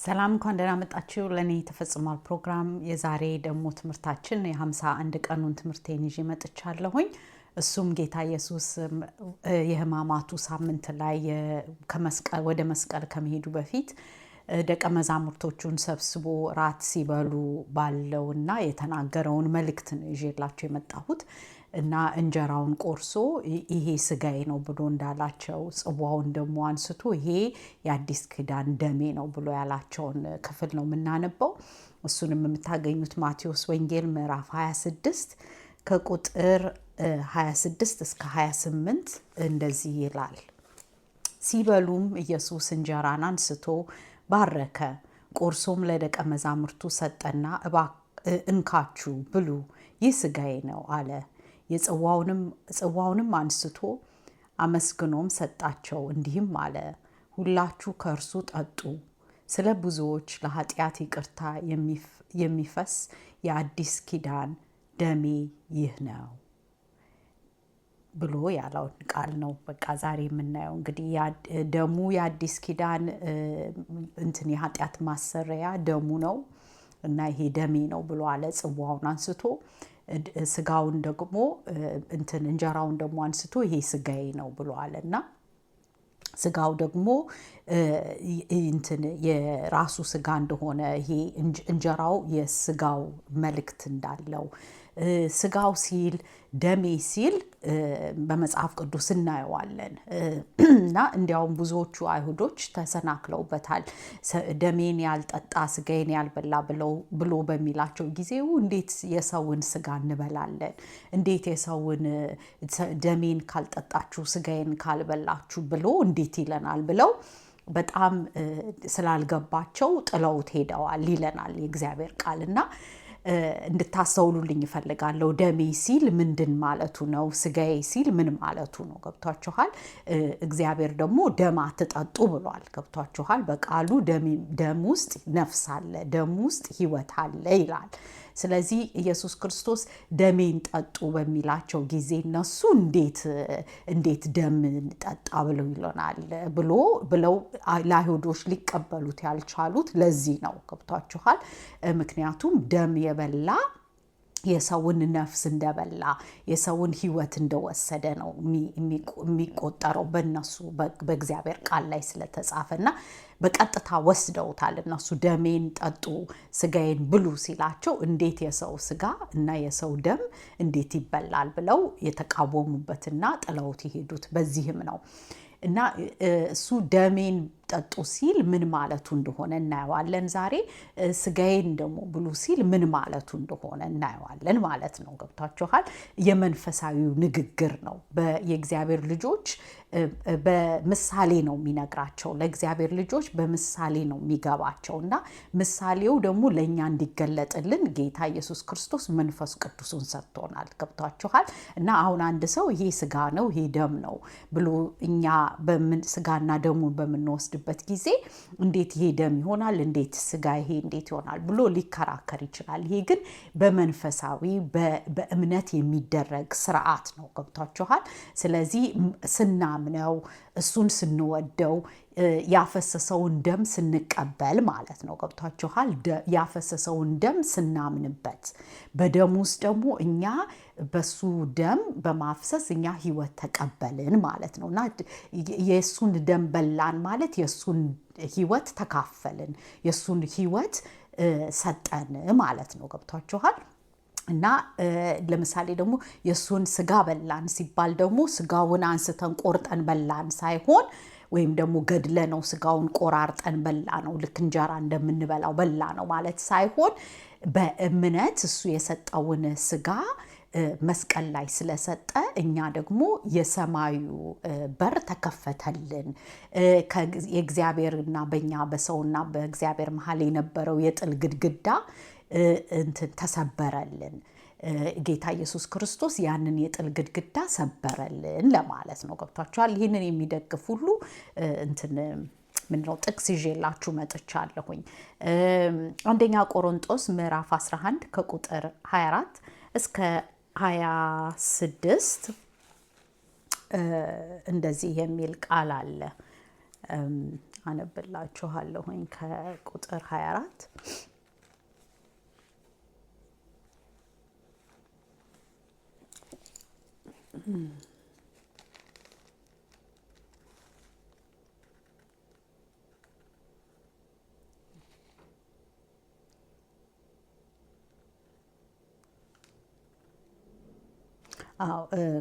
ሰላም እንኳን ደህና መጣችሁ ለኔ ተፈጽሟል ፕሮግራም የዛሬ ደግሞ ትምህርታችን የ51 ቀኑን ትምህርቴን ይዤ መጥቻለሁኝ። እሱም ጌታ ኢየሱስ የሕማማቱ ሳምንት ላይ ወደ መስቀል ከመሄዱ በፊት ደቀ መዛሙርቶቹን ሰብስቦ ራት ሲበሉ ባለውና የተናገረውን መልእክት ነው ይዤላችሁ የመጣሁት። እና እንጀራውን ቆርሶ ይሄ ስጋዬ ነው ብሎ እንዳላቸው ጽዋውን ደግሞ አንስቶ ይሄ የአዲስ ኪዳን ደሜ ነው ብሎ ያላቸውን ክፍል ነው የምናነበው። እሱንም የምታገኙት ማቴዎስ ወንጌል ምዕራፍ 26 ከቁጥር 26 እስከ 28 እንደዚህ ይላል። ሲበሉም ኢየሱስ እንጀራን አንስቶ ባረከ፣ ቆርሶም ለደቀ መዛሙርቱ ሰጠና እንካችሁ ብሉ፣ ይህ ስጋዬ ነው አለ። ጽዋውንም አንስቶ አመስግኖም ሰጣቸው፣ እንዲህም አለ፣ ሁላችሁ ከእርሱ ጠጡ፣ ስለ ብዙዎች ለኃጢአት ይቅርታ የሚፈስ የአዲስ ኪዳን ደሜ ይህ ነው ብሎ ያለውን ቃል ነው። በቃ ዛሬ የምናየው እንግዲህ ደሙ የአዲስ ኪዳን የኃጢአት ማሰሪያ ደሙ ነው እና ይሄ ደሜ ነው ብሎ አለ። ጽዋውን አንስቶ ስጋውን ደግሞ እንጀራውን ደግሞ አንስቶ ይሄ ስጋዬ ነው ብሎ አለና ስጋው ደግሞ የራሱ ስጋ እንደሆነ ይሄ እንጀራው የስጋው መልእክት እንዳለው ስጋው ሲል ደሜ ሲል በመጽሐፍ ቅዱስ እናየዋለን። እና እንዲያውም ብዙዎቹ አይሁዶች ተሰናክለውበታል። ደሜን ያልጠጣ ስጋዬን ያልበላ ብሎ በሚላቸው ጊዜው እንዴት የሰውን ስጋ እንበላለን? እንዴት የሰውን ደሜን ካልጠጣችሁ ስጋዬን ካልበላችሁ ብሎ እንዴት ይለናል ብለው በጣም ስላልገባቸው ጥለውት ሄደዋል ይለናል የእግዚአብሔር ቃልና እንድታስተውሉልኝ እፈልጋለሁ። ደሜ ሲል ምንድን ማለቱ ነው? ስጋዬ ሲል ምን ማለቱ ነው? ገብቷችኋል? እግዚአብሔር ደግሞ ደም አትጠጡ ብሏል። ገብቷችኋል? በቃሉ ደም ውስጥ ነፍስ አለ፣ ደም ውስጥ ሕይወት አለ ይላል። ስለዚህ ኢየሱስ ክርስቶስ ደሜን ጠጡ በሚላቸው ጊዜ እነሱ እንዴት ደም ጠጣ ብለው ይለናል ብለው ለአይሁዶች ሊቀበሉት ያልቻሉት ለዚህ ነው። ገብቷችኋል? ምክንያቱም ደም የበላ የሰውን ነፍስ እንደበላ የሰውን ሕይወት እንደወሰደ ነው የሚቆጠረው በእነሱ በእግዚአብሔር ቃል ላይ ስለተጻፈና በቀጥታ ወስደውታል። እነሱ ደሜን ጠጡ ስጋዬን ብሉ ሲላቸው እንዴት የሰው ስጋ እና የሰው ደም እንዴት ይበላል ብለው የተቃወሙበትና ጥለውት የሄዱት በዚህም ነው። እና እሱ ደሜን ጠጡ ሲል ምን ማለቱ እንደሆነ እናየዋለን ዛሬ። ስጋዬን ደግሞ ብሉ ሲል ምን ማለቱ እንደሆነ እናየዋለን ማለት ነው። ገብታችኋል? የመንፈሳዊው ንግግር ነው። የእግዚአብሔር ልጆች በምሳሌ ነው የሚነግራቸው። ለእግዚአብሔር ልጆች በምሳሌ ነው የሚገባቸው እና ምሳሌው ደግሞ ለእኛ እንዲገለጥልን ጌታ ኢየሱስ ክርስቶስ መንፈስ ቅዱሱን ሰጥቶናል። ገብቷችኋል? እና አሁን አንድ ሰው ይሄ ስጋ ነው ይሄ ደም ነው ብሎ እኛ ስጋና ደሙን በምንወስድበት ጊዜ እንዴት ይሄ ደም ይሆናል? እንዴት ስጋ ይሄ እንዴት ይሆናል ብሎ ሊከራከር ይችላል። ይሄ ግን በመንፈሳዊ በእምነት የሚደረግ ስርዓት ነው። ገብቷችኋል? ስለዚህ ስናምነው እሱን ስንወደው ያፈሰሰውን ደም ስንቀበል ማለት ነው። ገብቷችኋል? ያፈሰሰውን ደም ስናምንበት በደም ውስጥ ደግሞ እኛ በሱ ደም በማፍሰስ እኛ ሕይወት ተቀበልን ማለት ነው። እና የሱን ደም በላን ማለት የሱን ሕይወት ተካፈልን፣ የሱን ሕይወት ሰጠን ማለት ነው። ገብቷችኋል? እና ለምሳሌ ደግሞ የሱን ስጋ በላን ሲባል ደግሞ ስጋውን አንስተን ቆርጠን በላን ሳይሆን ወይም ደግሞ ገድለ ነው ስጋውን ቆራርጠን በላ ነው ልክ እንጀራ እንደምንበላው በላ ነው ማለት ሳይሆን በእምነት እሱ የሰጠውን ስጋ መስቀል ላይ ስለሰጠ እኛ ደግሞ የሰማዩ በር ተከፈተልን። የእግዚአብሔርና በእኛ በሰውና በእግዚአብሔር መሀል የነበረው የጥል ግድግዳ ተሰበረልን። ጌታ ኢየሱስ ክርስቶስ ያንን የጥል ግድግዳ ሰበረልን ለማለት ነው። ገብቷችኋል? ይህንን የሚደግፍ ሁሉ ምንድነው ጥቅስ ይዤላችሁ መጥቻለሁኝ። አንደኛ ቆሮንጦስ ምዕራፍ 11 ከቁጥር 24 እስከ 26 እንደዚህ የሚል ቃል አለ። አነብላችኋለሁኝ ከቁጥር 24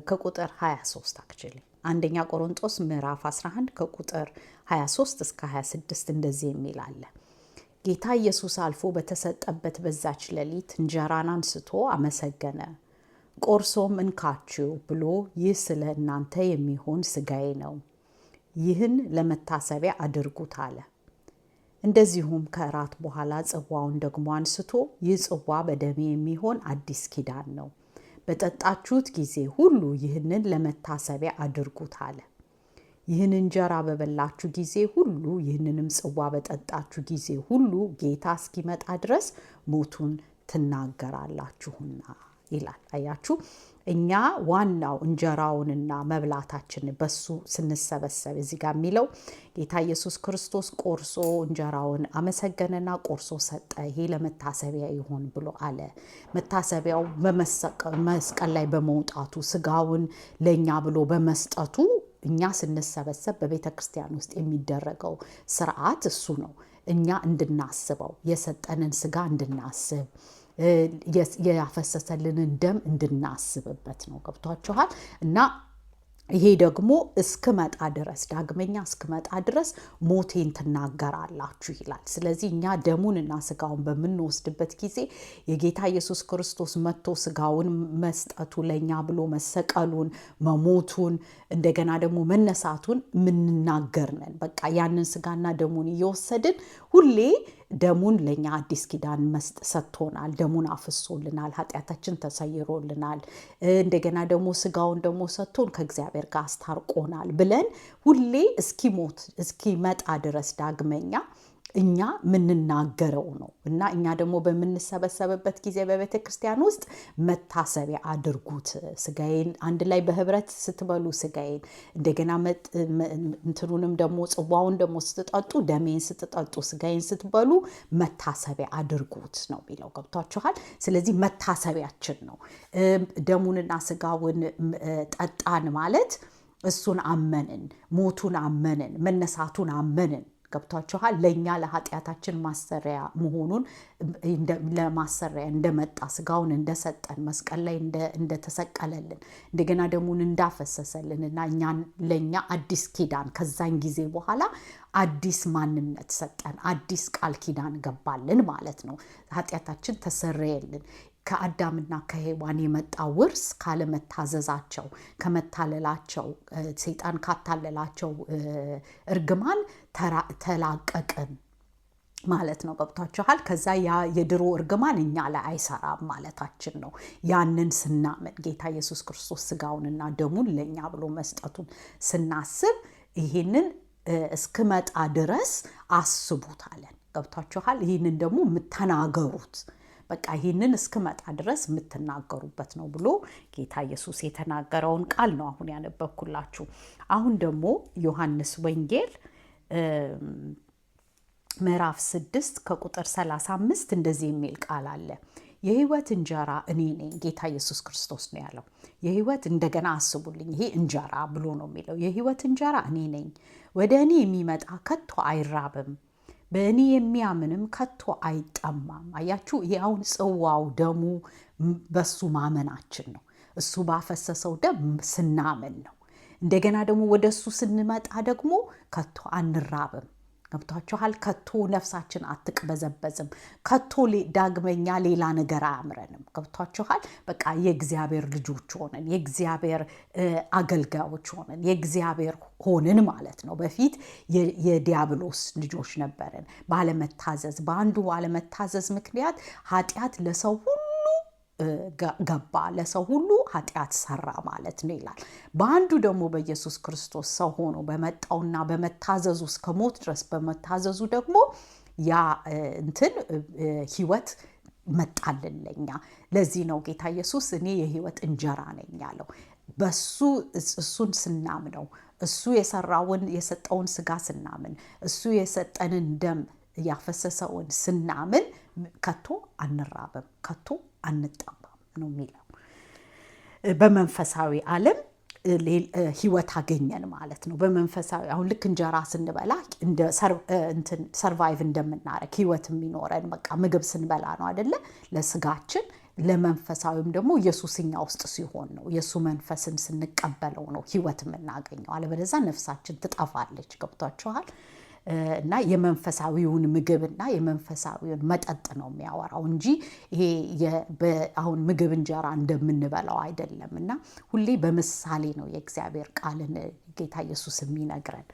ከቁጥር 23 አክቹሊ አንደኛ ቆሮንጦስ ምዕራፍ 11 ከቁጥር 23 እስከ 26 እንደዚህ የሚል አለ። ጌታ ኢየሱስ አልፎ በተሰጠበት በዛች ሌሊት እንጀራን አንስቶ አመሰገነ፣ ቆርሶም እንካችሁ ብሎ ይህ ስለ እናንተ የሚሆን ሥጋዬ ነው፣ ይህን ለመታሰቢያ አድርጉት አለ። እንደዚሁም ከእራት በኋላ ጽዋውን ደግሞ አንስቶ ይህ ጽዋ በደሜ የሚሆን አዲስ ኪዳን ነው፣ በጠጣችሁት ጊዜ ሁሉ ይህንን ለመታሰቢያ አድርጉት አለ። ይህን እንጀራ በበላችሁ ጊዜ ሁሉ ይህንንም ጽዋ በጠጣችሁ ጊዜ ሁሉ ጌታ እስኪመጣ ድረስ ሞቱን ትናገራላችሁና ይላል። አያችሁ፣ እኛ ዋናው እንጀራውንና መብላታችን በሱ ስንሰበሰብ እዚህ ጋር የሚለው ጌታ ኢየሱስ ክርስቶስ ቆርሶ እንጀራውን አመሰገነና ቆርሶ ሰጠ፣ ይሄ ለመታሰቢያ ይሆን ብሎ አለ። መታሰቢያው መስቀል ላይ በመውጣቱ ስጋውን ለኛ ብሎ በመስጠቱ እኛ ስንሰበሰብ በቤተ ክርስቲያን ውስጥ የሚደረገው ስርዓት እሱ ነው። እኛ እንድናስበው የሰጠንን ስጋ እንድናስብ ያፈሰሰልንን ደም እንድናስብበት ነው። ገብቷችኋል? እና ይሄ ደግሞ እስክመጣ ድረስ ዳግመኛ እስክመጣ ድረስ ሞቴን ትናገራላችሁ ይላል። ስለዚህ እኛ ደሙንና ስጋውን በምንወስድበት ጊዜ የጌታ ኢየሱስ ክርስቶስ መጥቶ ስጋውን መስጠቱ ለኛ ብሎ መሰቀሉን፣ መሞቱን፣ እንደገና ደግሞ መነሳቱን ምንናገር ነን። በቃ ያንን ስጋና ደሙን እየወሰድን ሁሌ ደሙን ለኛ አዲስ ኪዳን ሰጥቶናል፣ ደሙን አፍሶልናል፣ ኃጢአታችን ተሰይሮልናል፣ እንደገና ደግሞ ስጋውን ደግሞ ሰጥቶን ከእግዚአብሔር ጋር አስታርቆናል ብለን ሁሌ እስኪመጣ ድረስ ዳግመኛ እኛ ምንናገረው ነው። እና እኛ ደግሞ በምንሰበሰብበት ጊዜ በቤተ ክርስቲያን ውስጥ መታሰቢያ አድርጉት፣ ስጋዬን አንድ ላይ በህብረት ስትበሉ ስጋዬን፣ እንደገና እንትኑንም ደግሞ ጽዋውን ደግሞ ስትጠጡ ደሜን ስትጠጡ ስጋዬን ስትበሉ መታሰቢያ አድርጉት ነው የሚለው። ገብቷችኋል? ስለዚህ መታሰቢያችን ነው። ደሙንና ስጋውን ጠጣን ማለት እሱን አመንን፣ ሞቱን አመንን፣ መነሳቱን አመንን። ገብቷችኋል? ለኛ ለኃጢአታችን ማሰሪያ መሆኑን ለማሰሪያ እንደመጣ ስጋውን እንደሰጠን መስቀል ላይ እንደተሰቀለልን እንደገና ደሙን እንዳፈሰሰልን እና ለኛ አዲስ ኪዳን ከዛን ጊዜ በኋላ አዲስ ማንነት ሰጠን፣ አዲስ ቃል ኪዳን ገባልን ማለት ነው። ኃጢአታችን ተሰረየልን። ከአዳምና ከሔዋን የመጣ ውርስ ካለመታዘዛቸው ከመታለላቸው ሰይጣን ካታለላቸው እርግማን ተላቀቅን ማለት ነው። ገብቷችኋል? ከዛ ያ የድሮ እርግማን እኛ ላይ አይሰራም ማለታችን ነው። ያንን ስናምን ጌታ ኢየሱስ ክርስቶስ ስጋውንና ደሙን ለኛ ብሎ መስጠቱን ስናስብ ይሄንን እስክመጣ ድረስ አስቡት አለን። ገብቷችኋል? ይህንን ደግሞ የምትናገሩት በቃ ይህንን እስክመጣ ድረስ የምትናገሩበት ነው ብሎ ጌታ ኢየሱስ የተናገረውን ቃል ነው አሁን ያነበብኩላችሁ። አሁን ደግሞ ዮሐንስ ወንጌል ምዕራፍ 6 ከቁጥር 35 እንደዚህ የሚል ቃል አለ። የህይወት እንጀራ እኔ ነኝ። ጌታ ኢየሱስ ክርስቶስ ነው ያለው። የህይወት እንደገና አስቡልኝ፣ ይሄ እንጀራ ብሎ ነው የሚለው። የህይወት እንጀራ እኔ ነኝ። ወደ እኔ የሚመጣ ከቶ አይራብም፣ በእኔ የሚያምንም ከቶ አይጠማም። አያችሁ፣ ይኸውን ጽዋው ደሙ በሱ ማመናችን ነው። እሱ ባፈሰሰው ደም ስናምን ነው። እንደገና ደግሞ ወደ እሱ ስንመጣ ደግሞ ከቶ አንራብም። ገብቷችኋል? ከቶ ነፍሳችን አትቅበዘበዝም። ከቶ ዳግመኛ ሌላ ነገር አያምረንም። ገብቷችኋል? በቃ የእግዚአብሔር ልጆች ሆነን የእግዚአብሔር አገልጋዮች ሆነን የእግዚአብሔር ሆንን ማለት ነው። በፊት የዲያብሎስ ልጆች ነበርን። ባለመታዘዝ በአንዱ ባለመታዘዝ ምክንያት ኃጢአት ለሰው ሁሉ ገባ፣ ለሰው ሁሉ ኃጢአት ሰራ ማለት ነው ይላል። በአንዱ ደግሞ በኢየሱስ ክርስቶስ ሰው ሆኖ በመጣውና በመታዘዙ እስከ ሞት ድረስ በመታዘዙ ደግሞ ያ ህይወት መጣልን ለኛ። ለዚህ ነው ጌታ ኢየሱስ እኔ የህይወት እንጀራ ነኝ ያለው። በሱ እሱን ስናምነው እሱ የሰጠውን ስጋ ስናምን እሱ የሰጠንን ደም ያፈሰሰውን ስናምን ከቶ አንራብም፣ ከቶ አንጠማም ነው የሚለው። በመንፈሳዊ ዓለም ህይወት አገኘን ማለት ነው። በመንፈሳዊ አሁን ልክ እንጀራ ስንበላ እንደ ሰርቫይቭ እንደምናረግ ህይወት የሚኖረን በቃ ምግብ ስንበላ ነው አይደለ? ለስጋችን ለመንፈሳዊም ደግሞ ኢየሱስኛ ውስጥ ሲሆን ነው፣ የሱ መንፈስን ስንቀበለው ነው ህይወት የምናገኘው። አለበለዚያ ነፍሳችን ትጠፋለች። ገብቷችኋል? እና የመንፈሳዊውን ምግብና የመንፈሳዊውን መጠጥ ነው የሚያወራው እንጂ ይሄ አሁን ምግብ እንጀራ እንደምንበላው አይደለም። እና ሁሌ በምሳሌ ነው የእግዚአብሔር ቃልን ጌታ ኢየሱስ የሚነግረን።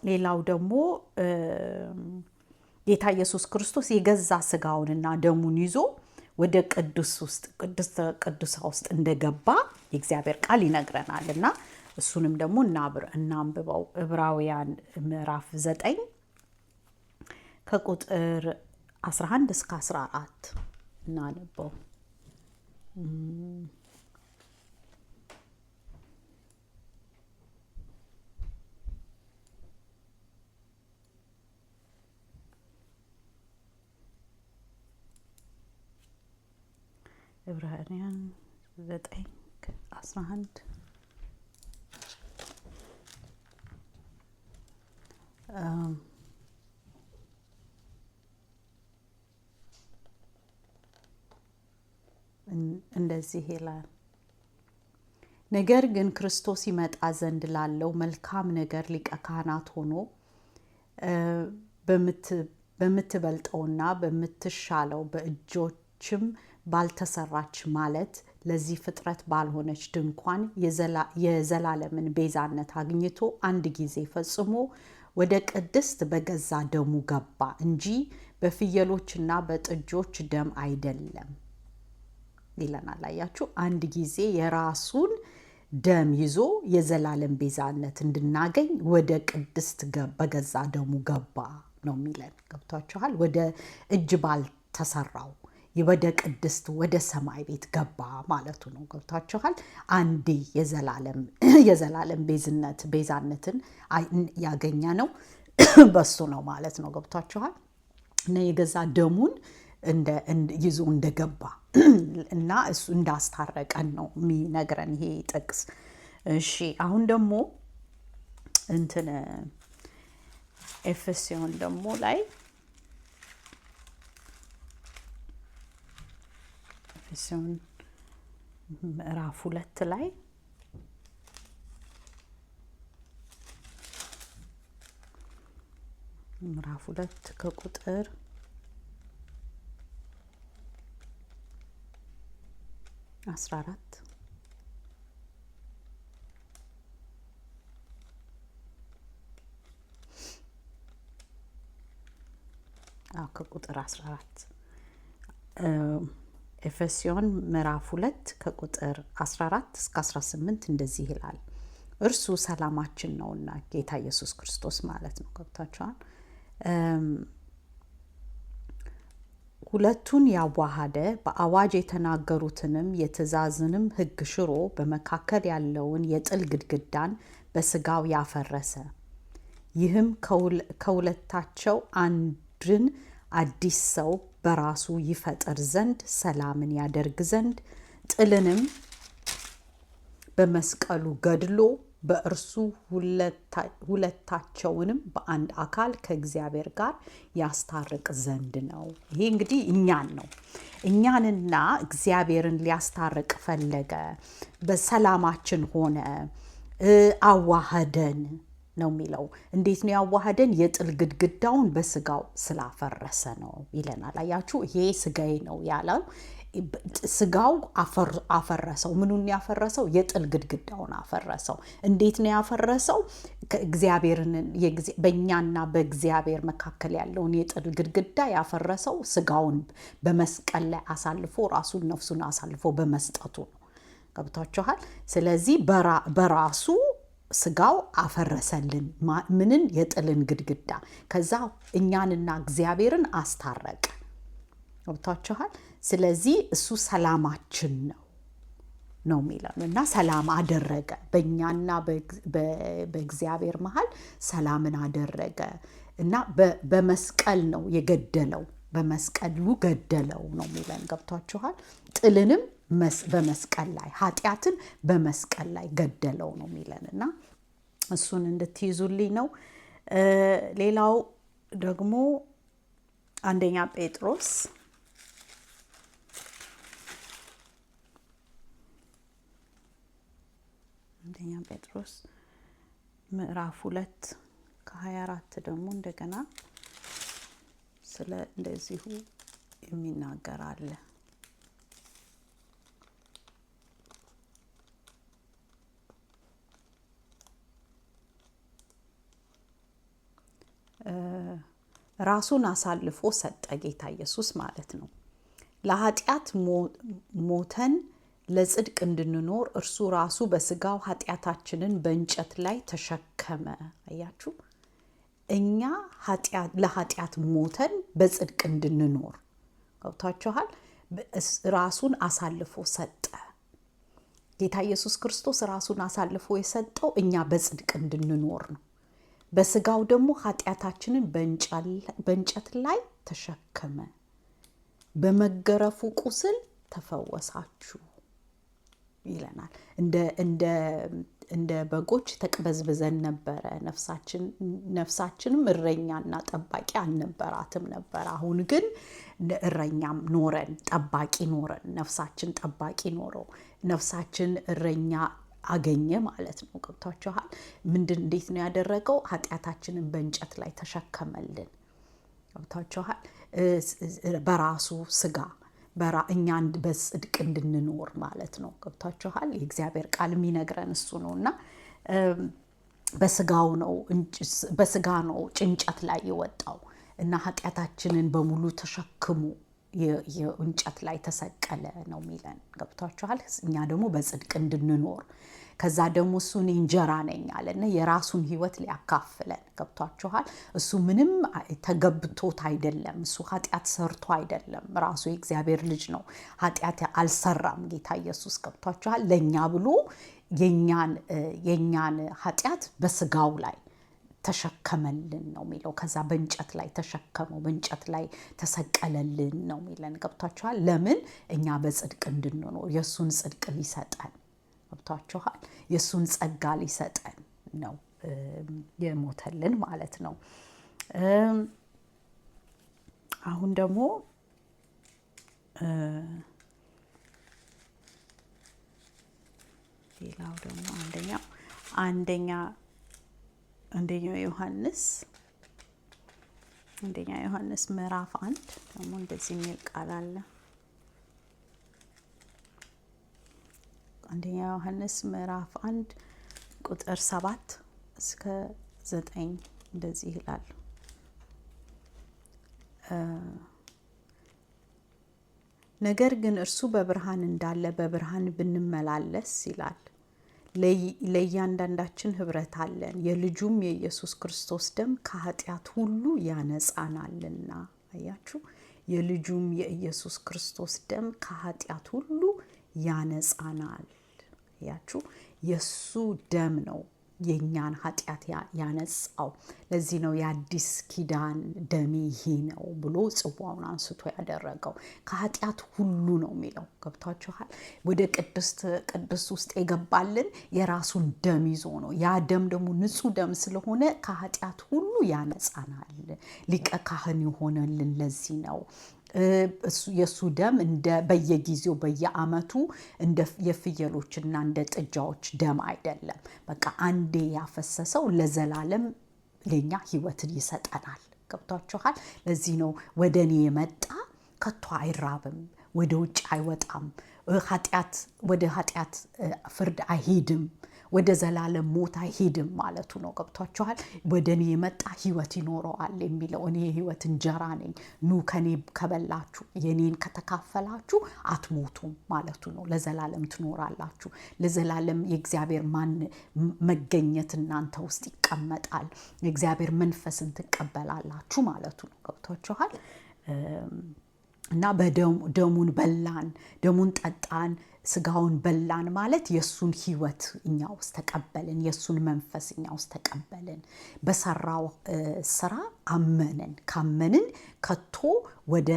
ሌላው ደግሞ ጌታ ኢየሱስ ክርስቶስ የገዛ ስጋውንና ደሙን ይዞ ወደ ቅድስተ ቅዱሳን ውስጥ እንደገባ የእግዚአብሔር ቃል ይነግረናል። እና እሱንም ደግሞ እናንብበው። ዕብራውያን ምዕራፍ 9 ከቁጥር 11 እስከ 14 እናንበው። ዕብራውያን 9 ከ11 እንደዚህ ይላል። ነገር ግን ክርስቶስ ይመጣ ዘንድ ላለው መልካም ነገር ሊቀ ካህናት ሆኖ በምትበልጠውና በምትሻለው በእጆችም ባልተሰራች ማለት ለዚህ ፍጥረት ባልሆነች ድንኳን የዘላለምን ቤዛነት አግኝቶ አንድ ጊዜ ፈጽሞ ወደ ቅድስት በገዛ ደሙ ገባ እንጂ በፍየሎችና በጥጆች ደም አይደለም ይለናል። አያችሁ፣ አንድ ጊዜ የራሱን ደም ይዞ የዘላለም ቤዛነት እንድናገኝ ወደ ቅድስት በገዛ ደሙ ገባ ነው የሚለን። ገብቷችኋል? ወደ እጅ ባልተሰራው ወደ ቅድስት ወደ ሰማይ ቤት ገባ ማለቱ ነው። ገብቷችኋል? አንዴ የዘላለም ቤዛነትን ያገኘ ነው በሱ ነው ማለት ነው። ገብቷችኋል? እና የገዛ ደሙን ይዞ እንደገባ እና እሱ እንዳስታረቀን ነው የሚነግረን ይሄ ጥቅስ። እሺ፣ አሁን ደግሞ ኤፌሶን ደግሞ ላይ ኤፌሶን ምዕራፍ 2 ላይ ምዕራፍ 2 ከቁጥር 14 ከቁጥር 14 ኤፌሶን ምዕራፍ 2 ከቁጥር 14 እስከ 18 እንደዚህ ይላል። እርሱ ሰላማችን ነውና ጌታ ኢየሱስ ክርስቶስ ማለት ነው። ገብታችኋል? ሁለቱን ያዋሃደ በአዋጅ የተናገሩትንም የትእዛዝንም ሕግ ሽሮ በመካከል ያለውን የጥል ግድግዳን በስጋው ያፈረሰ፣ ይህም ከሁለታቸው አንድን አዲስ ሰው በራሱ ይፈጥር ዘንድ ሰላምን ያደርግ ዘንድ ጥልንም በመስቀሉ ገድሎ በእርሱ ሁለታቸውንም በአንድ አካል ከእግዚአብሔር ጋር ያስታርቅ ዘንድ ነው። ይሄ እንግዲህ እኛንና እግዚአብሔርን ሊያስታርቅ ፈለገ። በሰላማችን ሆነ፣ አዋሃደን ነው የሚለው። እንዴት ነው ያዋሃደን? የጥል ግድግዳውን በስጋው ስላፈረሰ ነው ይለናል። አያችሁ፣ ይሄ ስጋዬ ነው ያለው። ስጋው አፈረሰው። ምኑን ያፈረሰው? የጥል ግድግዳውን አፈረሰው። እንዴት ነው ያፈረሰው? በእኛና በእግዚአብሔር መካከል ያለውን የጥል ግድግዳ ያፈረሰው ስጋውን በመስቀል ላይ አሳልፎ ራሱን ነፍሱን አሳልፎ በመስጠቱ ነው። ገብታችኋል? ስለዚህ በራሱ ስጋው አፈረሰልን። ምንን? የጥልን ግድግዳ። ከዛ እኛንና እግዚአብሔርን አስታረቀ። ገብታችኋል? ስለዚህ እሱ ሰላማችን ነው ነው የሚለን እና ሰላም አደረገ በእኛና በእግዚአብሔር መሃል ሰላምን አደረገ እና በመስቀል ነው የገደለው በመስቀሉ ገደለው ነው የሚለን ገብቷችኋል ጥልንም በመስቀል ላይ ኃጢአትን በመስቀል ላይ ገደለው ነው የሚለን እና እሱን እንድትይዙልኝ ነው ሌላው ደግሞ አንደኛ ጴጥሮስ ምዕራፍ 2 ከ24 ደግሞ እንደገና ስለ እንደዚሁ የሚናገር አለ ራሱን አሳልፎ ሰጠ ጌታ ኢየሱስ ማለት ነው ለኃጢአት ሞተን ለጽድቅ እንድንኖር እርሱ ራሱ በስጋው ኃጢአታችንን በእንጨት ላይ ተሸከመ አያችሁ እኛ ለኃጢአት ሞተን በጽድቅ እንድንኖር ገብታችኋል ራሱን አሳልፎ ሰጠ ጌታ ኢየሱስ ክርስቶስ ራሱን አሳልፎ የሰጠው እኛ በጽድቅ እንድንኖር ነው በስጋው ደግሞ ኃጢአታችንን በእንጨት ላይ ተሸከመ በመገረፉ ቁስል ተፈወሳችሁ ይለናል እንደ በጎች ተቅበዝብዘን ነበረ ነፍሳችንም እረኛና ጠባቂ አልነበራትም ነበር አሁን ግን እረኛም ኖረን ጠባቂ ኖረን ነፍሳችን ጠባቂ ኖረው ነፍሳችን እረኛ አገኘ ማለት ነው ገብታችኋል እንዴት ነው ያደረገው ኃጢአታችንን በእንጨት ላይ ተሸከመልን ገብታችኋል በራሱ ስጋ እኛን በጽድቅ እንድንኖር ማለት ነው ገብታችኋል የእግዚአብሔር ቃል የሚነግረን እሱ ነውና በስጋ ነው ጭንጨት ላይ የወጣው እና ኃጢአታችንን በሙሉ ተሸክሙ የእንጨት ላይ ተሰቀለ ነው የሚለን ገብታችኋል እኛ ደግሞ በጽድቅ እንድንኖር ከዛ ደግሞ እሱ እንጀራ ነኝ አለና የራሱን ህይወት ሊያካፍለን ገብታችኋል እሱ ምንም ተገብቶት አይደለም እሱ ኃጢአት ሰርቶ አይደለም ራሱ የእግዚአብሔር ልጅ ነው ኃጢአት አልሰራም ጌታ ኢየሱስ ገብታችኋል ለኛ ብሎ የኛን ኃጢአት በስጋው ላይ ተሸከመልን ነው የሚለው ከዛ በእንጨት ላይ ተሸከመው በእንጨት ላይ ተሰቀለልን ነው የሚለን ገብታችኋል ለምን እኛ በጽድቅ እንድንኖር የሱን ጽድቅ ሊሰጠን ገብታችኋል የሱን ጸጋ ሊሰጠን ነው የሞተልን ማለት ነው አሁን ደግሞ ሌላው ደግሞ አንደኛ ዮሐንስ ምዕራፍ 1 ደግሞ እንደዚህ የሚል ቃል አለ አንደኛ ዮሐንስ ምዕራፍ 1 ቁጥር 7 እስከ 9 እንደዚህ ይላል ነገር ግን እርሱ በብርሃን እንዳለ በብርሃን ብንመላለስ ይላል ለእያንዳንዳችን ህብረት አለን የልጁም የኢየሱስ ክርስቶስ ደም ከኃጢአት ሁሉ ያነጻናልና አያችሁ የልጁም የኢየሱስ ክርስቶስ ደም ከኃጢአት ሁሉ ያነጻናል አያችሁ የሱ ደም ነው የኛን ኃጢአት ያነጻው ለዚህ ነው የአዲስ ኪዳን ደም ይሄ ነው ብሎ ጽዋውን አንስቶ ያደረገው ከኃጢአት ሁሉ ነው የሚለው ገብታችኋል ወደ ቅድስ ውስጥ የገባልን የራሱን ደም ይዞ ነው ያ ደም ደግሞ ንጹህ ደም ስለሆነ ከኃጢአት ሁሉ ያነጻናል ሊቀ ካህን ይሆነልን ለዚህ ነው የሱ ደም እንደ በየጊዜው በየአመቱ እንደ የፍየሎችና እንደ ጥጃዎች ደም አይደለም በቃ አንዴ ያፈሰሰው ለዘላለም ለኛ ህይወትን ይሰጠናል ገብታችኋል ለዚህ ነው ወደኔ የመጣ ከቶ አይራብም ወደ ውጭ አይወጣም ወደ ኃጢአት ፍርድ አይሄድም ወደ ዘላለም ሞት አይሄድም ማለቱ ነው ገብታችኋል ወደኔ የመጣ ህይወት ይኖረዋል የሚለው እኔ የህይወት እንጀራ ነኝ ኑ ከኔ ከበላችሁ የኔን ከተካፈላችሁ አትሞቱም ማለቱ ነው ለዘላለም ትኖራላችሁ ለዘላለም የእግዚአብሔር መገኘት እናንተ ውስጥ ይቀመጣል የእግዚአብሔር መንፈስን ትቀበላላችሁ ማለቱ ነው ገብታችኋል እና በደሙን በላን፣ ደሙን ጠጣን፣ ስጋውን በላን ማለት የሱን ህይወት እኛ ውስጥ ተቀበልን፣ የሱን መንፈስ እኛ ውስጥ ተቀበልን። በሰራው ስራ አመንን። ካመንን ከቶ ወደ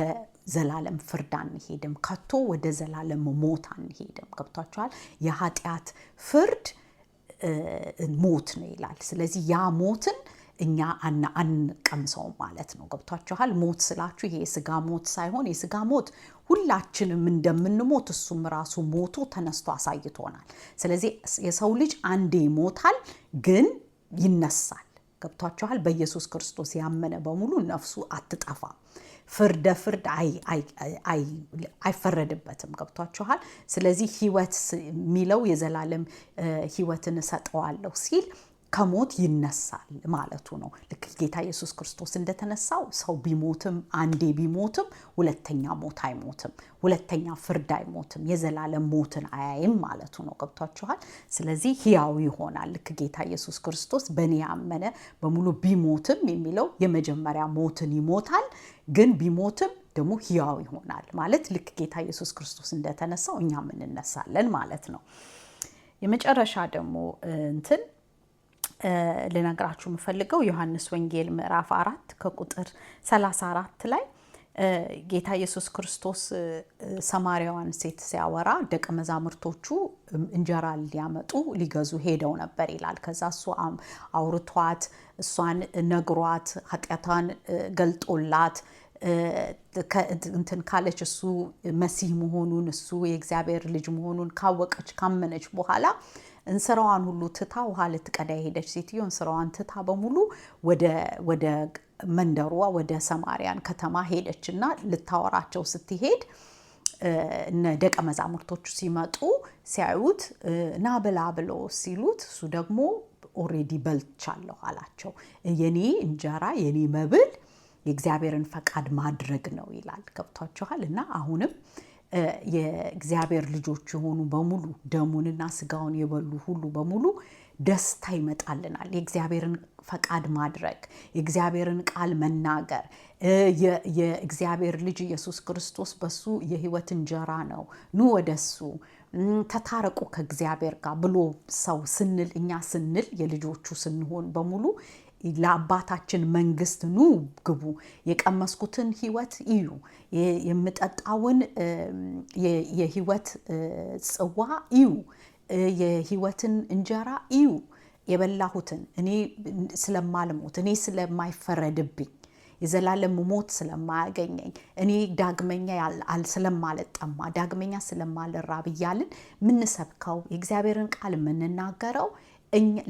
ዘላለም ፍርድ አንሄድም፣ ከቶ ወደ ዘላለም ሞት አንሄድም። ገብቷችኋል? የኃጢአት ፍርድ ሞት ነው ይላል። ስለዚህ ያ ሞትን እኛ አንቀምሰውም ማለት ነው። ገብቷችኋል? ሞት ስላችሁ ይሄ የስጋ ሞት ሳይሆን የስጋ ሞት ሁላችንም እንደምንሞት እሱም ራሱ ሞቶ ተነስቶ አሳይቶናል። ስለዚህ የሰው ልጅ አንዴ ይሞታል ግን ይነሳል። ገብቷችኋል? በኢየሱስ ክርስቶስ ያመነ በሙሉ ነፍሱ አትጠፋም። ፍርድ አይፈረድበትም። ገብቷችኋል? ስለዚህ ህይወት የሚለው የዘላለም ህይወትን እሰጠዋለሁ ሲል ከሞት ይነሳል ማለቱ ነው። ልክ ጌታ ኢየሱስ ክርስቶስ እንደተነሳው ሰው ቢሞትም አንዴ ቢሞትም ሁለተኛ ሞት አይሞትም፣ ሁለተኛ ፍርድ አይሞትም፣ የዘላለም ሞትን አያይም ማለቱ ነው። ገብቷችኋል? ስለዚህ ሕያው ይሆናል። ልክ ጌታ ኢየሱስ ክርስቶስ በእኔ ያመነ በሙሉ ቢሞትም የሚለው የመጀመሪያ ሞትን ይሞታል፣ ግን ቢሞትም ደግሞ ሕያው ይሆናል ማለት ልክ ጌታ ኢየሱስ ክርስቶስ እንደተነሳው እኛም እንነሳለን ማለት ነው። የመጨረሻ ደግሞ ልነግራችሁ የምፈልገው ዮሐንስ ወንጌል ምዕራፍ 4 ከቁጥር 34 ላይ ጌታ ኢየሱስ ክርስቶስ ሰማርያዋን ሴት ሲያወራ ደቀ መዛሙርቶቹ እንጀራ ሊያመጡ ሊገዙ ሄደው ነበር ይላል። ከዛ እሱ አውርቷት እሷን ነግሯት ኃጢአቷን ገልጦላት ካለች እሱ መሲህ መሆኑን እሱ የእግዚአብሔር ልጅ መሆኑን ካወቀች ካመነች በኋላ እንስራዋን ሁሉ ትታ ውሃ ልትቀዳ ሄደች ሴትዮ እንስራዋን ትታ በሙሉ ወደ መንደሯ ወደ ሰማርያን ከተማ ሄደችና ልታወራቸው ስትሄድ እነ ደቀ መዛሙርቶቹ ሲመጡ ሲያዩት ና ብላ ብሎ ሲሉት እሱ ደግሞ ኦሬዲ በልቻለሁ አላቸው። የኔ እንጀራ የኔ መብል የእግዚአብሔርን ፈቃድ ማድረግ ነው ይላል። ገብቷችኋል? እና አሁንም የእግዚአብሔር ልጆች የሆኑ በሙሉ ደሙንና ስጋውን የበሉ ሁሉ በሙሉ ደስታ ይመጣልናል። የእግዚአብሔርን ፈቃድ ማድረግ፣ የእግዚአብሔርን ቃል መናገር፣ የእግዚአብሔር ልጅ ኢየሱስ ክርስቶስ በሱ የህይወት እንጀራ ነው፣ ኑ ወደሱ ተታረቁ ከእግዚአብሔር ጋር ብሎ ሰው ስንል እኛ ስንል የልጆቹ ስንሆን በሙሉ ለአባታችን መንግስት ኑ ግቡ፣ የቀመስኩትን ህይወት እዩ፣ የምጠጣውን የህይወት ጽዋ እዩ፣ የህይወትን እንጀራ እዩ፣ የበላሁትን እኔ ስለማልሞት እኔ ስለማይፈረድብኝ የዘላለም ሞት ስለማያገኘኝ እኔ ዳግመኛ ስለማልጠማ ዳግመኛ ስለማልራብ እያልን ምንሰብከው የእግዚአብሔርን ቃል የምንናገረው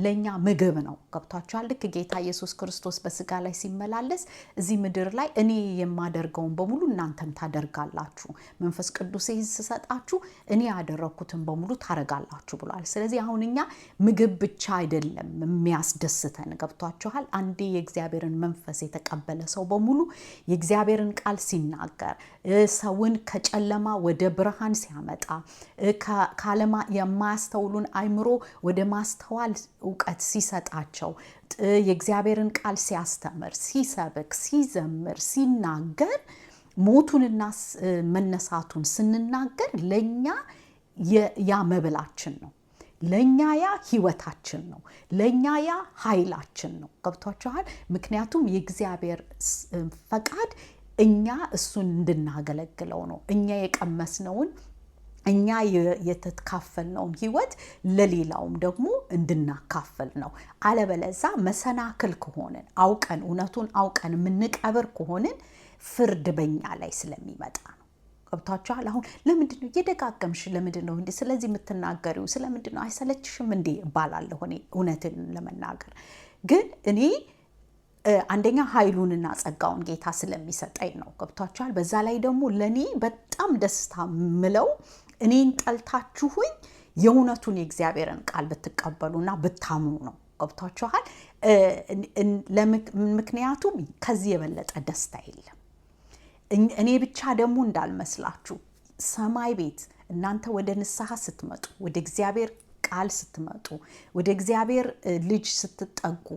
ለኛ ምግብ ነው። ገብቷችኋል? ልክ ጌታ ኢየሱስ ክርስቶስ በስጋ ላይ ሲመላለስ እዚህ ምድር ላይ እኔ የማደርገውን በሙሉ እናንተም ታደርጋላችሁ፣ መንፈስ ቅዱስ ሲሰጣችሁ እኔ ያደረኩትን በሙሉ ታረጋላችሁ ብሏል። ስለዚህ አሁን እኛ ምግብ ብቻ አይደለም የሚያስደስተን። ገብቷችኋል? አንዴ የእግዚአብሔርን መንፈስ የተቀበለ ሰው በሙሉ የእግዚአብሔርን ቃል ሲናገር ሰውን ከጨለማ ወደ ብርሃን ሲያመጣ ከዓለማ የማያስተውሉን አይምሮ ወደ ማስተዋል እውቀት ሲሰጣቸው የእግዚአብሔርን ቃል ሲያስተምር ሲሰብክ ሲዘምር ሲናገር ሞቱንና መነሳቱን ስንናገር ለኛ ያ መብላችን ነው፣ ለኛ ያ ህይወታችን ነው፣ ለኛ ያ ኃይላችን ነው። ገብቷችኋል? ምክንያቱም የእግዚአብሔር ፈቃድ እኛ እሱን እንድናገለግለው ነው። እኛ የቀመስነውን እኛ የተካፈልነውን ህይወት ለሌላውም ደግሞ እንድናካፈል ነው። አለበለዛ መሰናክል ከሆነን አውቀን እውነቱን አውቀን የምንቀብር ከሆነን ፍርድ በእኛ ላይ ስለሚመጣ ነው። ገብታችኋል? አሁን ለምንድን ነው እየደጋገምሽ ለምንድን ነው እንዴ ስለዚህ የምትናገሪው ስለምንድን ነው አይሰለችሽም እንዴ እባላለሁ። እኔ እውነትን ለመናገር ግን እኔ አንደኛ ኃይሉንና ጸጋውን ጌታ ስለሚሰጠኝ ነው። ገብታችኋል? በዛ ላይ ደግሞ ለኔ በጣም ደስታ ምለው እኔን ጠልታችሁኝ የእውነቱን የእግዚአብሔርን ቃል ብትቀበሉና ብታምኑ ነው። ገብታችኋል? ምክንያቱም ከዚህ የበለጠ ደስታ የለም። እኔ ብቻ ደግሞ እንዳልመስላችሁ ሰማይ ቤት እናንተ ወደ ንስሐ ስትመጡ ወደ እግዚአብሔር ቃል ስትመጡ ወደ እግዚአብሔር ልጅ ስትጠጉ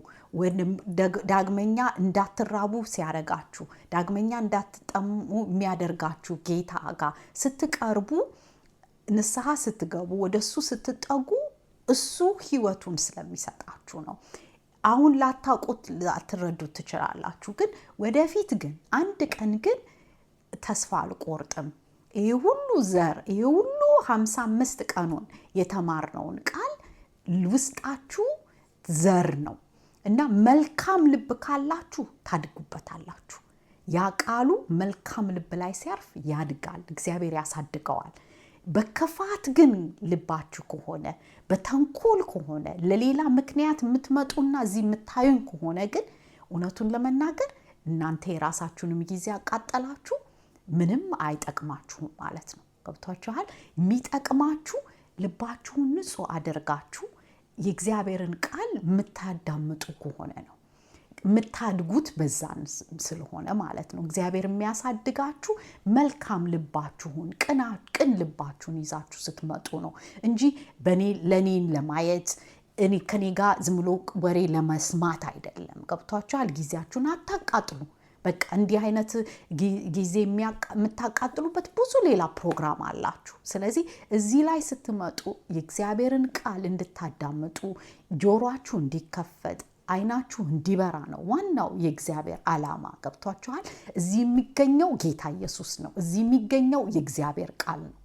ዳግመኛ እንዳትራቡ ሲያረጋችሁ ዳግመኛ እንዳትጠሙ የሚያደርጋችሁ ጌታ ጋር ስትቀርቡ ንስሐ ስትገቡ ወደሱ ስትጠጉ እሱ ህይወቱን ስለሚሰጣችሁ ነው። አሁን ላታውቁት ላትረዱት ትችላላችሁ፣ ግን ወደፊት ግን አንድ ቀን ግን ተስፋ አልቆርጥም። ይሄ ሁሉ ዘር ይሄ ሁሉ 55 ቀኑን የተማርነውን ቃል ውስጣችሁ ዘር ነው እና መልካም ልብ ካላችሁ ታድጉበታላችሁ። ያ ቃሉ መልካም ልብ ላይ ሲያርፍ ያድጋል፣ እግዚአብሔር ያሳድገዋል። በክፋት ግን ልባችሁ ከሆነ በተንኮል ከሆነ ለሌላ ምክንያት የምትመጡና እዚህ የምታዩን ከሆነ ግን እውነቱን ለመናገር እናንተ የራሳችሁንም ጊዜ አቃጠላችሁ፣ ምንም አይጠቅማችሁም ማለት ነው። ገብቷችኋል? የሚጠቅማችሁ ልባችሁን ንጹህ አድርጋችሁ የእግዚአብሔርን ቃል የምታዳምጡ ከሆነ ነው። የምታድጉት በዛን ስለሆነ ማለት ነው። እግዚአብሔር የሚያሳድጋችሁ መልካም ልባችሁን ቅን ልባችሁን ይዛችሁ ስትመጡ ነው እንጂ ለኔን ለማየት ከኔ ጋር ዝም ብሎ ወሬ ለመስማት አይደለም። ገብቷችኋል? ጊዜያችሁን አታቃጥሉ። በቃ እንዲህ አይነት ጊዜ የምታቃጥሉበት ብዙ ሌላ ፕሮግራም አላችሁ። ስለዚህ እዚህ ላይ ስትመጡ የእግዚአብሔርን ቃል እንድታዳምጡ ጆሮአችሁ እንዲከፈት አይናችሁ እንዲበራ ነው ዋናው የእግዚአብሔር ዓላማ። ገብቷችኋል? እዚህ የሚገኘው ጌታ ኢየሱስ ነው። እዚህ የሚገኘው የእግዚአብሔር ቃል ነው።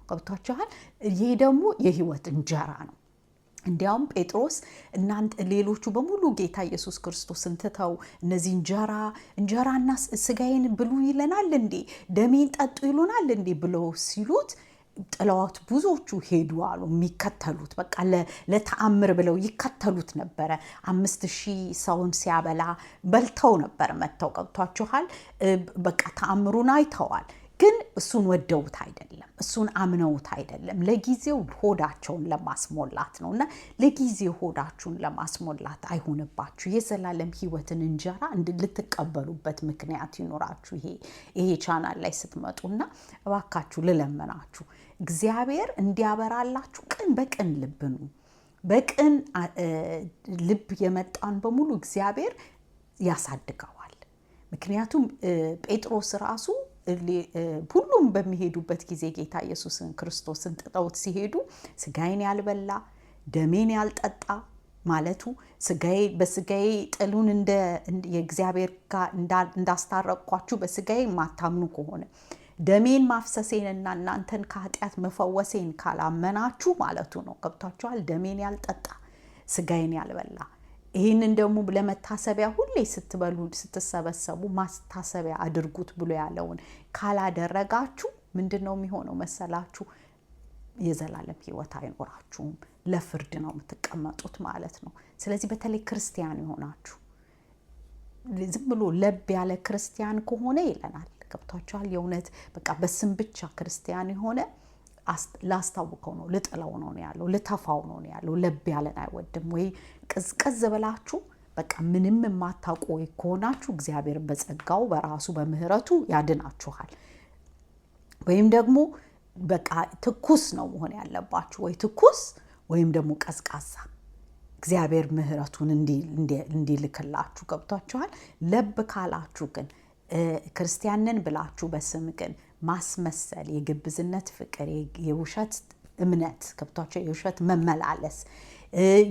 ገብቷችኋል? ይሄ ደግሞ የህይወት እንጀራ ነው። እንዲያውም ጴጥሮስ እናንተ ሌሎቹ በሙሉ ጌታ ኢየሱስ ክርስቶስን ትተው እነዚህ እንጀራና ስጋዬን ብሉ ይለናል እንዴ ደሜን ጠጡ ይሉናል እንዴ ብለው ሲሉት ጥለዋት ብዙዎቹ ሄዱ አሉ። የሚከተሉት በቃ ለተአምር ብለው ይከተሉት ነበረ። 5000 ሰውን ሲያበላ በልተው ነበር መተው። ገብቷችኋል? በቃ ተአምሩን አይተዋል፣ ግን እሱን ወደውት አይደለም፣ እሱን አምነውት አይደለም። ለጊዜው ሆዳቸውን ለማስሞላት ነውና ለጊዜው ሆዳችሁን ለማስሞላት አይሆንባችሁ። የዘላለም ህይወትን እንጀራ ልትቀበሉበት ምክንያት ይኖራችሁ። ይሄ ቻናል ላይ ስትመጡና እባካችሁ ልለምናችሁ እግዚአብሔር እንዲያበራላችሁ በቅን ልብ ነው። በቅን ልብ የመጣን በሙሉ እግዚአብሔር ያሳድገዋል። ምክንያቱም ጴጥሮስ ራሱ ሁሉም በሚሄዱበት ጊዜ ጌታ ኢየሱስን ክርስቶስን ጥጠውት ሲሄዱ ስጋዬን ያልበላ ደሜን ያልጠጣ ማለቱ በስጋዬ ጥሉን የእግዚአብሔር ጋር እንዳስታረቅኳችሁ በስጋዬ ማታምኑ ከሆነ ደሜን ማፍሰሴንና እናንተን ከኃጢአት መፈወሴን ካላመናችሁ ማለቱ ነው። ገብታችኋል? ደሜን ያልጠጣ ስጋዬን ያልበላ ይህንን ደግሞ ለመታሰቢያ ሁሌ ስትበሉ ስትሰበሰቡ ማስታሰቢያ አድርጉት ብሎ ያለውን ካላደረጋችሁ ምንድነው የሚሆነው መሰላችሁ? የዘላለም ህይወት አይኖራችሁም። ለፍርድ ነው የምትቀመጡት ማለት ነው። ስለዚህ በተለይ ክርስቲያን ይሆናችሁ ዝም ብሎ ለብ ያለ ክርስቲያን ከሆነ ይለናል። ገብቷችኋል? የእውነት በቃ በስም ብቻ ክርስቲያን የሆነ ላስታውቀው ነው ልጥለው ነው ያለው ልተፋው ነው ያለው። ለብ ያለን አይወድም። ወይ ቅዝቅዝ ብላችሁ በቃ ምንም የማታውቁ ከሆናችሁ እግዚአብሔር በጸጋው በራሱ በምህረቱ ያድናችኋል። ወይም ደግሞ በቃ ትኩስ ነው መሆን ያለባችሁ፣ ወይ ትኩስ ወይም ደግሞ ቀዝቃዛ እግዚአብሔር ምህረቱን እንዲልክላችሁ። ገብቷችኋል? ለብ ካላችሁ ግን ክርስቲያንን ብላችሁ በስም ግን ማስመሰል፣ የግብዝነት ፍቅር፣ የውሸት እምነት ገብቷችሁ የውሸት መመላለስ፣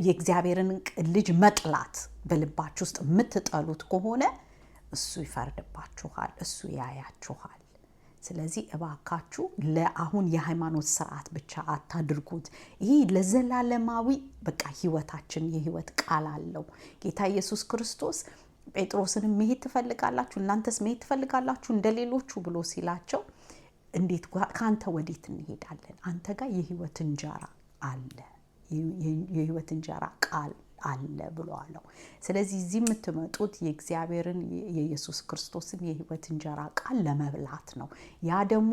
የእግዚአብሔርን ልጅ መጥላት በልባችሁ ውስጥ የምትጠሉት ከሆነ እሱ ይፈርድባችኋል፣ እሱ ያያችኋል። ስለዚህ እባካችሁ ለአሁን የሃይማኖት ስርዓት ብቻ አታድርጉት። ይሄ ለዘላለማዊ በቃ ህይወታችን የህይወት ቃል አለው ጌታ ኢየሱስ ክርስቶስ። ጴጥሮስንም መሄድ ትፈልጋላችሁ እናንተስ መሄድ ትፈልጋላችሁ እንደሌሎቹ ብሎ ሲላቸው እንዴት ካንተ ወዴት እንሄዳለን? አንተ ጋር የህይወት እንጀራ አለ፣ የህይወት እንጀራ ቃል አለ ብሎ አለው። ስለዚህ እዚህ የምትመጡት የእግዚአብሔርን የኢየሱስ ክርስቶስን የህይወት እንጀራ ቃል ለመብላት ነው። ያ ደግሞ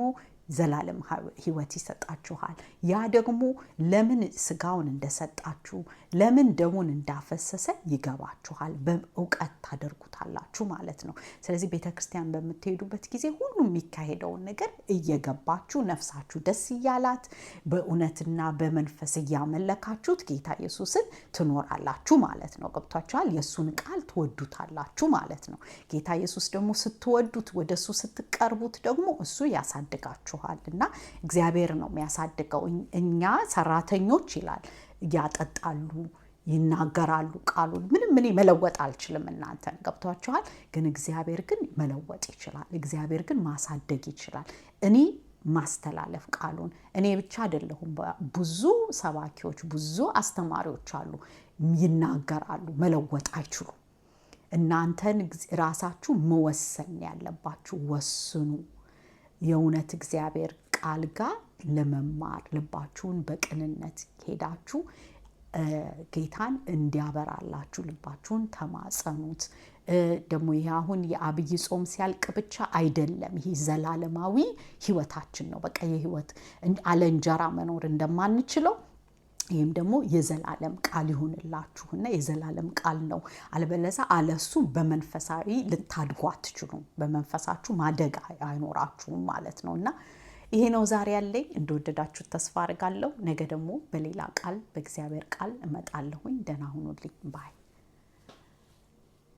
ዘላለም ሕይወት ይሰጣችኋል። ያ ደግሞ ለምን ስጋውን እንደሰጣችሁ ለምን ደሙን እንዳፈሰሰ ይገባችኋል። በእውቀት ታደርጉታላችሁ ማለት ነው። ስለዚህ ቤተክርስቲያን በምትሄዱበት ጊዜ ሁሉ የሚካሄደውን ነገር እየገባችሁ ነፍሳችሁ ደስ እያላት በእውነትና በመንፈስ እያመለካችሁት ጌታ ኢየሱስን ትኖራላችሁ ማለት ነው። ገብቷችኋል? የእሱን ቃል ትወዱታላችሁ ማለት ነው። ጌታ ኢየሱስ ደግሞ ስትወዱት ወደሱ ስትቀርቡት ደግሞ እሱ ያሳድጋችኋል እና እግዚአብሔር ነው የሚያሳድገው። እኛ ሰራተኞች ይላል ያጠጣሉ ይናገራሉ ቃሉን ምንም መለወጥ አልችልም እናንተን። ገብቷችኋል? ግን እግዚአብሔር ግን መለወጥ ይችላል። እግዚአብሔር ግን ማሳደግ ይችላል። እኔ ማስተላለፍ ቃሉን እኔ ብቻ አይደለሁም። ብዙ ሰባኪዎች ብዙ አስተማሪዎች አሉ ይናገራሉ፣ መለወጥ አይችሉም። እናንተን ራሳችሁ መወሰን ያለባችሁ። ወስኑ። የእውነት እግዚአብሔር ቃል ጋር ለመማር ልባችሁን በቅንነት ሄዳችሁ ጌታን እንዲያበራላችሁ ልባችሁን ተማጸኑት። ደግሞ ይሄ አሁን የአብይ ጾም ሲያልቅ ብቻ አይደለም። ይሄ ዘላለማዊ ህይወታችን ነው። በቃ የህይወት አለ እንጀራ መኖር እንደማንችለው ይህም ደግሞ የዘላለም ቃል ይሁንላችሁና የዘላለም ቃል ነው። አለበለዚያ አለሱ በመንፈሳዊ ልታድጉ አትችሉም። በመንፈሳችሁ ማደግ አይኖራችሁም ማለት ነውና ይሄ ነው ዛሬ ያለኝ። እንደወደዳችሁ ተስፋ አድርጋለሁ። ነገ ደግሞ በሌላ ቃል በእግዚአብሔር ቃል እመጣለሁኝ። ደህና ሁኑልኝ ባይ